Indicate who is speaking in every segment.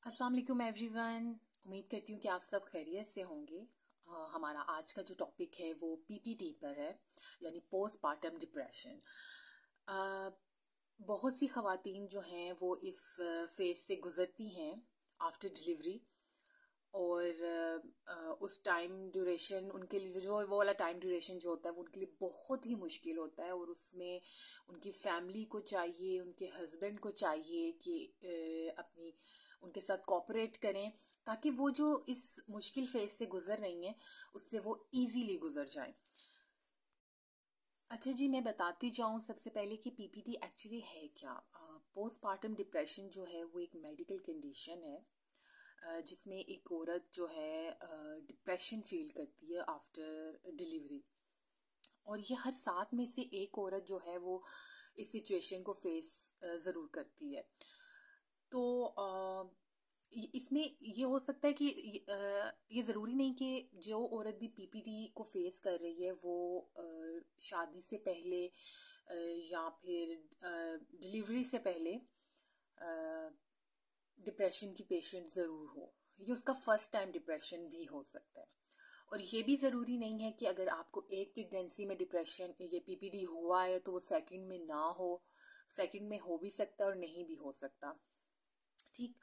Speaker 1: अस्सलाम वालेकुम एवरीवन। उम्मीद करती हूँ कि आप सब खैरियत से होंगे। हमारा आज का जो टॉपिक है वो पीपीटी पर है, यानी पोस्ट पार्टम डिप्रेशन। बहुत सी ख़वातीन जो हैं वो इस फेज़ से गुज़रती हैं आफ्टर डिलीवरी, और उस टाइम ड्यूरेशन उनके लिए जो वो वाला टाइम ड्यूरेशन जो होता है वो उनके लिए बहुत ही मुश्किल होता है। और उसमें उनकी फैमिली को चाहिए, उनके हस्बैंड को चाहिए कि अपनी उनके साथ कोऑपरेट करें ताकि वो जो इस मुश्किल फेज से गुजर रही हैं उससे वो इजीली गुजर जाएं। अच्छा जी, मैं बताती जाऊं सबसे पहले कि पीपीटी एक्चुअली है क्या। पोस्टपार्टम डिप्रेशन जो है वो एक मेडिकल कंडीशन है, जिसमें एक औरत जो है डिप्रेशन फील करती है आफ्टर डिलीवरी। और ये हर 7 में से एक औरत जो है वो इस सिचुएशन को फेस ज़रूर करती है। तो इसमें ये हो सकता है कि ये ज़रूरी नहीं कि जो औरत भी पीपीटी को फेस कर रही है वो शादी से पहले या फिर डिलीवरी से पहले डिप्रेशन की पेशेंट ज़रूर हो। ये उसका फर्स्ट टाइम डिप्रेशन भी हो सकता है। और ये भी ज़रूरी नहीं है कि अगर आपको एक प्रेगनेंसी में डिप्रेशन ये पीपीडी हुआ है तो वो सेकंड में ना हो। सेकंड में हो भी सकता है और नहीं भी हो सकता। ठीक।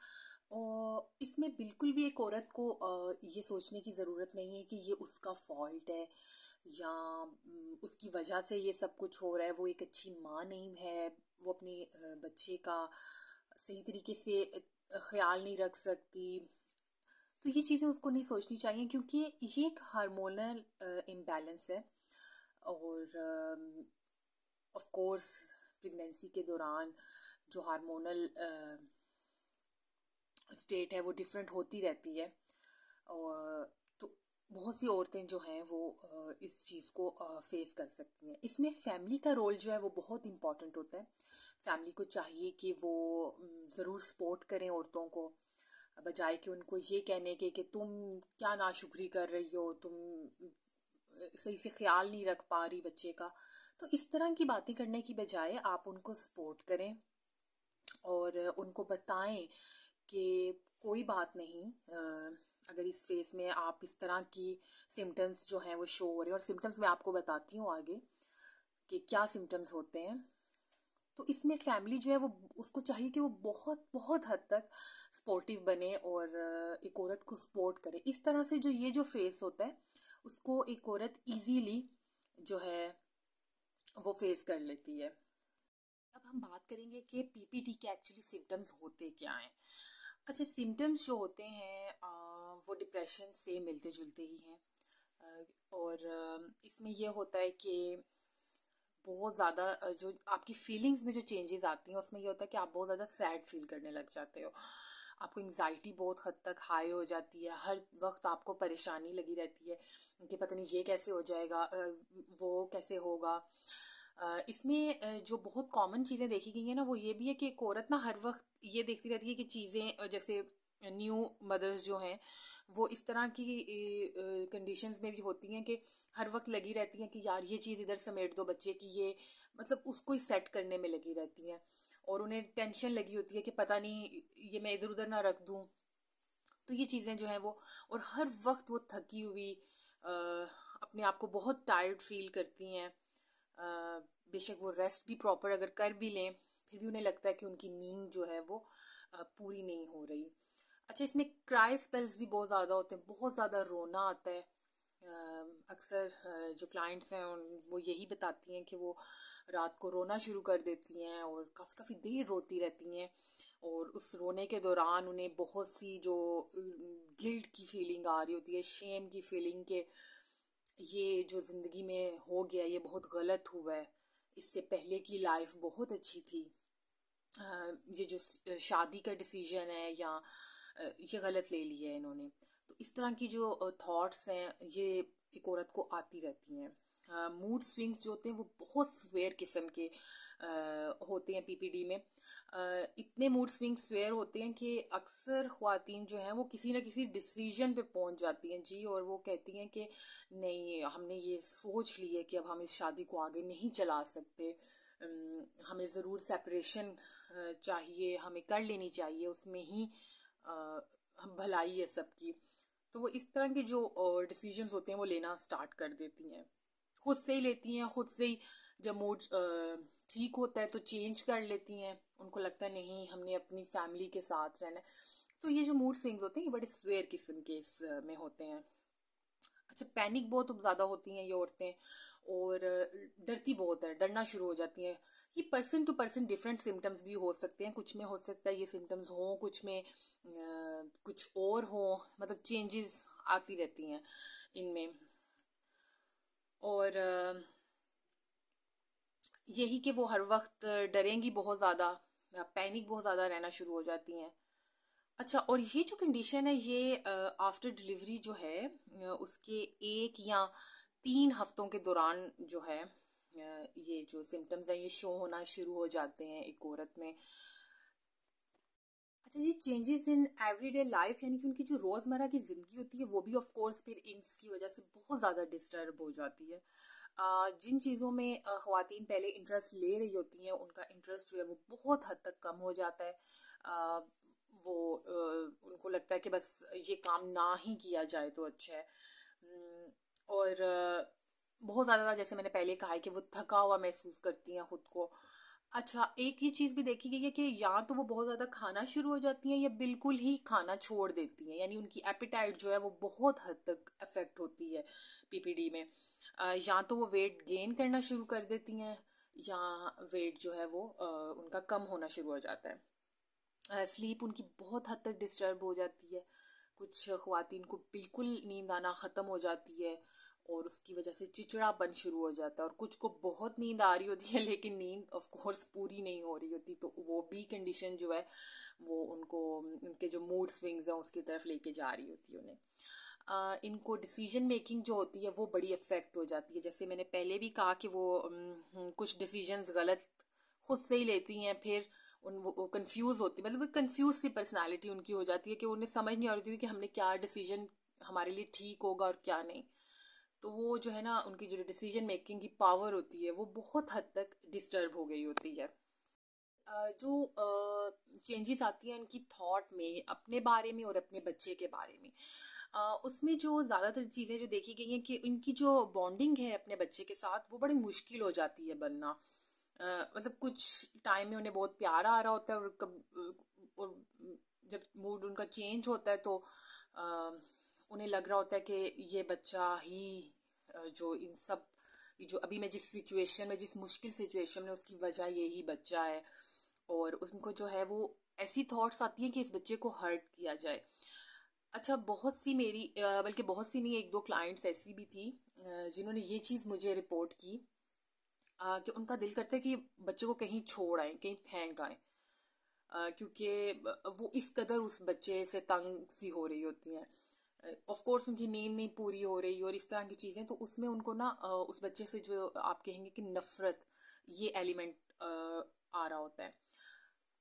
Speaker 1: और इसमें बिल्कुल भी एक औरत को ये सोचने की ज़रूरत नहीं है कि ये उसका फॉल्ट है या उसकी वजह से ये सब कुछ हो रहा है। वो एक अच्छी माँ नहीं है, वो अपने बच्चे का सही तरीके से ख्याल नहीं रख सकती। तो ये चीज़ें उसको नहीं सोचनी चाहिए क्योंकि ये एक हार्मोनल इम्बैलेंस है। और ऑफ कोर्स प्रेगनेंसी के दौरान जो हार्मोनल स्टेट है वो डिफरेंट होती रहती है। और तो बहुत सी औरतें जो हैं वो इस चीज़ को फेस कर सकती हैं। इसमें फैमिली का रोल जो है वो बहुत इम्पॉर्टेंट होता है। फैमिली को चाहिए कि वो ज़रूर सपोर्ट करें औरतों को, बजाय कि उनको ये कहने के कि तुम क्या नाशुक्री कर रही हो, तुम सही से ख्याल नहीं रख पा रही बच्चे का। तो इस तरह की बातें करने की बजाय आप उनको सपोर्ट करें और उनको बताएं कि कोई बात नहीं, अगर इस फेस में आप इस तरह की सिम्टम्स जो हैं वो शो हो रहे हैं। और सिम्टम्स मैं आपको बताती हूँ आगे कि क्या सिम्टम्स होते हैं। तो इसमें फैमिली जो है वो उसको चाहिए कि वो बहुत बहुत हद तक सपोर्टिव बने और एक औरत को सपोर्ट करे। इस तरह से जो ये जो फेस होता है उसको एक औरत इजीली जो है वो फेस कर लेती है। अब हम बात करेंगे कि पीपीटी के एक्चुअली सिम्टम्स होते क्या हैं। अच्छा, सिम्टम्स जो होते हैं वो डिप्रेशन से मिलते जुलते ही हैं। और इसमें यह होता है कि बहुत ज़्यादा जो आपकी फीलिंग्स में जो चेंजेस आती हैं उसमें ये होता है कि आप बहुत ज़्यादा सैड फील करने लग जाते हो। आपको एंग्जाइटी बहुत हद तक हाई हो जाती है, हर वक्त आपको परेशानी लगी रहती है कि पता नहीं ये कैसे हो जाएगा, वो कैसे होगा। इसमें जो बहुत कॉमन चीज़ें देखी गई हैं ना वो ये भी है कि एक औरत ना हर वक्त ये देखती रहती है कि चीज़ें जैसे न्यू मदर्स जो हैं वो इस तरह की कंडीशंस में भी होती हैं कि हर वक्त लगी रहती हैं कि यार ये चीज़ इधर समेट दो बच्चे की, ये मतलब उसको ही सेट करने में लगी रहती हैं। और उन्हें टेंशन लगी होती है कि पता नहीं ये मैं इधर उधर ना रख दूँ। तो ये चीज़ें जो हैं वो, और हर वक्त वो थकी हुई अपने आप को बहुत टायर्ड फील करती हैं। बेशक वो रेस्ट भी प्रॉपर अगर कर भी लें फिर भी उन्हें लगता है कि उनकी नींद जो है वो पूरी नहीं हो रही। अच्छा, इसमें क्राई स्पेल्स भी बहुत ज़्यादा होते हैं, बहुत ज़्यादा रोना आता है। अक्सर जो क्लाइंट्स हैं वो यही बताती हैं कि वो रात को रोना शुरू कर देती हैं और काफ़ी काफ़ी देर रोती रहती हैं। और उस रोने के दौरान उन्हें बहुत सी जो गिल्ट की फीलिंग आ रही होती है, शेम की फीलिंग के ये जो ज़िंदगी में हो गया ये बहुत गलत हुआ है, इससे पहले की लाइफ बहुत अच्छी थी। ये जो शादी का डिसीजन है या ये गलत ले लिया है इन्होंने। तो इस तरह की जो थॉट्स हैं ये एक औरत को आती रहती हैं। मूड स्विंग्स जो होते हैं वो बहुत स्वेयर किस्म के होते हैं पीपीडी में। इतने मूड स्विंग स्वेयर होते हैं कि अक्सर ख्वातीन जो हैं वो किसी न किसी डिसीजन पे पहुंच जाती हैं जी, और वो कहती हैं कि नहीं, हमने ये सोच ली है कि अब हम इस शादी को आगे नहीं चला सकते, हमें ज़रूर सेपरेशन चाहिए, हमें कर लेनी चाहिए, उसमें ही भलाई है सबकी, तो वो इस तरह के जो डिसीजंस होते हैं वो लेना स्टार्ट कर देती हैं, खुद से ही लेती हैं, खुद से ही। जब मूड ठीक होता है तो चेंज कर लेती हैं, उनको लगता है नहीं हमने अपनी फैमिली के साथ रहना है। तो ये जो मूड स्विंग्स होते हैं ये बड़े स्वेयर किस्म के में होते हैं। अच्छा, पैनिक बहुत ज़्यादा होती हैं ये औरतें, और डरती बहुत है, डरना शुरू हो जाती हैं। ये person to person different symptoms भी हो सकते हैं, कुछ में हो सकता है ये सिम्टम्स हों, कुछ में कुछ और हों, मतलब चेंजेस आती रहती हैं इनमें। और यही कि वो हर वक्त डरेंगी बहुत ज़्यादा, पैनिक बहुत ज़्यादा रहना शुरू हो जाती हैं। अच्छा, और ये जो कंडीशन है ये आफ्टर डिलीवरी जो है उसके 1 या 3 हफ्तों के दौरान जो है ये जो सिम्टम्स हैं ये शो होना शुरू हो जाते हैं एक औरत में। अच्छा, ये चेंजेस इन एवरीडे लाइफ, यानी कि उनकी जो रोज़मर्रा की ज़िंदगी होती है वो भी ऑफ कोर्स फिर इसकी वजह से बहुत ज़्यादा डिस्टर्ब हो जाती है। जिन चीज़ों में ख़वातीन पहले इंटरेस्ट ले रही होती हैं उनका इंटरेस्ट जो है वो बहुत हद तक कम हो जाता है। अ, वो उनको लगता है कि बस ये काम ना ही किया जाए तो अच्छा है। और बहुत ज़्यादा, जैसे मैंने पहले कहा है कि वो थका हुआ महसूस करती हैं खुद को। अच्छा, एक ये चीज़ भी देखी गई है कि या तो वो बहुत ज़्यादा खाना शुरू हो जाती हैं या बिल्कुल ही खाना छोड़ देती हैं, यानी उनकी एपेटाइट जो है वो बहुत हद तक अफेक्ट होती है पीपीडी में। या तो वो वेट गेन करना शुरू कर देती हैं या वेट जो है वो उनका कम होना शुरू हो जाता है। स्लीप उनकी बहुत हद तक डिस्टर्ब हो जाती है, कुछ ख़वातीन को बिल्कुल नींद आना ख़त्म हो जाती है और उसकी वजह से चिड़चिड़ापन शुरू हो जाता है, और कुछ को बहुत नींद आ रही होती है लेकिन नींद ऑफ कोर्स पूरी नहीं हो रही होती, तो वो भी कंडीशन जो है वो उनको उनके जो मूड स्विंग्स हैं उसकी तरफ लेके जा रही होती है उन्हें। इनको डिसीजन मेकिंग जो होती है वो बड़ी अफेक्ट हो जाती है, जैसे मैंने पहले भी कहा कि वो कुछ डिसीजंस गलत खुद से ही लेती हैं, फिर वो कंफ्यूज होती है, मतलब कंफ्यूज सी पर्सनालिटी उनकी हो जाती है कि उन्हें समझ नहीं आ रही थी कि हमने क्या डिसीजन हमारे लिए ठीक होगा और क्या नहीं। तो वो जो है ना उनकी जो डिसीजन मेकिंग की पावर होती है वो बहुत हद तक डिस्टर्ब हो गई होती है। जो चेंजेस आती हैं इनकी थॉट में अपने बारे में और अपने बच्चे के बारे में, उसमें जो ज़्यादातर चीज़ें जो देखी गई हैं कि इनकी जो बॉन्डिंग है अपने बच्चे के साथ वो बड़ी मुश्किल हो जाती है बनना। मतलब कुछ टाइम में उन्हें बहुत प्यार आ रहा होता है, और और जब मूड उनका चेंज होता है तो अ, उन्हें लग रहा होता है कि ये बच्चा ही जो इन सब, ये जो अभी मैं जिस सिचुएशन में, जिस मुश्किल सिचुएशन में, उसकी वजह यही बच्चा है। और उनको जो है वो ऐसी थॉट्स आती हैं कि इस बच्चे को हर्ट किया जाए। अच्छा, बहुत सी मेरी बल्कि बहुत सी नहीं, 1-2 क्लाइंट्स ऐसी भी थी जिन्होंने ये चीज़ मुझे रिपोर्ट की कि उनका दिल करता है कि बच्चे को कहीं छोड़ आए, कहीं फेंक आए, क्योंकि वो इस कदर उस बच्चे से तंग सी हो रही होती हैं। ऑफ कोर्स उनकी नींद नहीं पूरी हो रही और इस तरह की चीज़ें, तो उसमें उनको ना उस बच्चे से जो आप कहेंगे कि नफ़रत, ये एलिमेंट आ रहा होता है।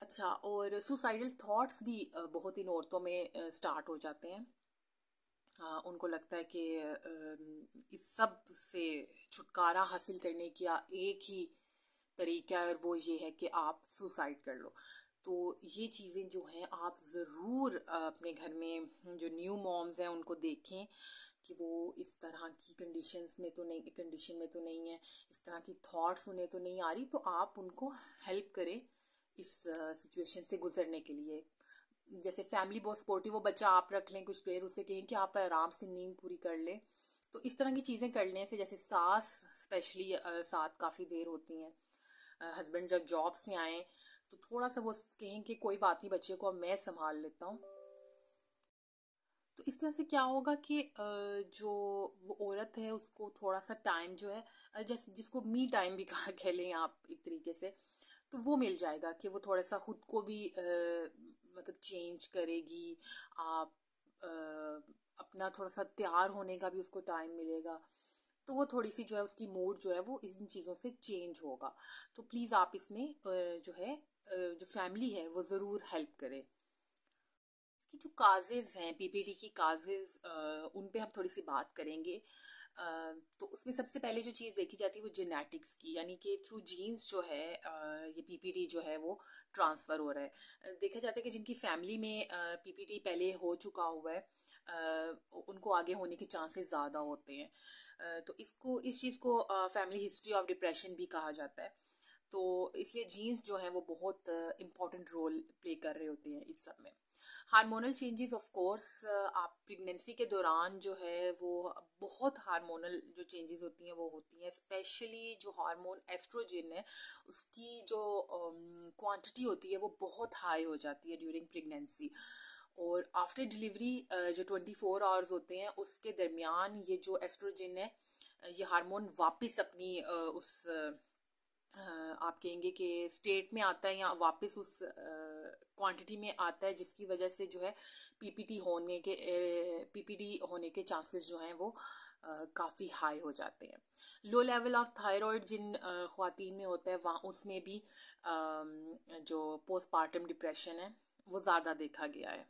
Speaker 1: अच्छा, और सुसाइडल थॉट्स भी बहुत इन औरतों में स्टार्ट हो जाते हैं। उनको लगता है कि इस सब से छुटकारा हासिल करने का एक ही तरीका है और वो ये है कि आप सुसाइड कर लो। तो ये चीज़ें जो हैं आप ज़रूर अपने घर में जो न्यू मॉम्स हैं उनको देखें कि वो इस तरह की कंडीशन में तो नहीं है, इस तरह की थॉट्स उन्हें तो नहीं आ रही, तो आप उनको हेल्प करें इस सिचुएशन से गुजरने के लिए। जैसे फैमिली बहुत सपोर्टिव, वो बच्चा आप रख लें कुछ देर, उसे कहें कि आप आराम से नींद पूरी कर लें, तो इस तरह की चीज़ें करने से, जैसे सास स्पेशली साथ काफ़ी देर होती हैं, हस्बैंड जब जॉब से आए तो थोड़ा सा वो कहें कि कोई बात नहीं, बच्चे को अब मैं संभाल लेता हूँ। तो इस तरह से क्या होगा कि जो वो औरत है उसको थोड़ा सा टाइम जो है, जैसे जिसको मी टाइम भी कहा कह लें आप एक तरीके से, तो वो मिल जाएगा कि वो थोड़ा सा खुद को भी मतलब चेंज करेगी। आप अपना थोड़ा सा तैयार होने का भी उसको टाइम मिलेगा, तो वो थोड़ी सी जो है उसकी मूड जो है वो इन चीज़ों से चेंज होगा। तो प्लीज़ आप इसमें जो है जो फैमिली है वो ज़रूर हेल्प करें। इसकी जो काजेज़ हैं, पीपीडी की काजेज़, उन पे हम थोड़ी सी बात करेंगे। तो उसमें सबसे पहले जो चीज़ देखी जाती है वो जेनेटिक्स की, यानी कि थ्रू जीन्स जो है ये पीपीडी जो है वो ट्रांसफ़र हो रहा है। देखा जाता है कि जिनकी फैमिली में पीपीटी पहले हो चुका हुआ है, उनको आगे होने के चांसेस ज़्यादा होते हैं। तो इस चीज़ को फैमिली हिस्ट्री ऑफ डिप्रेशन भी कहा जाता है। तो इसलिए जीन्स जो है वो बहुत इम्पॉर्टेंट रोल प्ले कर रहे होते हैं इस सब में। हार्मोनल चेंजेस ऑफ कोर्स, आप प्रेगनेंसी के दौरान जो है वो बहुत हार्मोनल जो चेंजेस होती हैं वो होती हैं। स्पेशली जो हार्मोन एस्ट्रोजन है उसकी जो क्वांटिटी होती है वो बहुत हाई हो जाती है ड्यूरिंग प्रेगनेंसी। और आफ्टर डिलीवरी जो 24 आवर्स होते हैं उसके दरमियान ये जो एस्ट्रोजन है, ये हार्मोन वापस अपनी उस आप कहेंगे कि स्टेट में आता है या वापस उस क्वांटिटी में आता है, जिसकी वजह से जो है पीपीडी होने के चांसेस जो हैं वो काफ़ी हाई हो जाते हैं। लो लेवल ऑफ थायराइड जिन ख्वातीन में होता है वहाँ उसमें भी जो पोस्टपार्टम डिप्रेशन है वो ज़्यादा देखा गया है।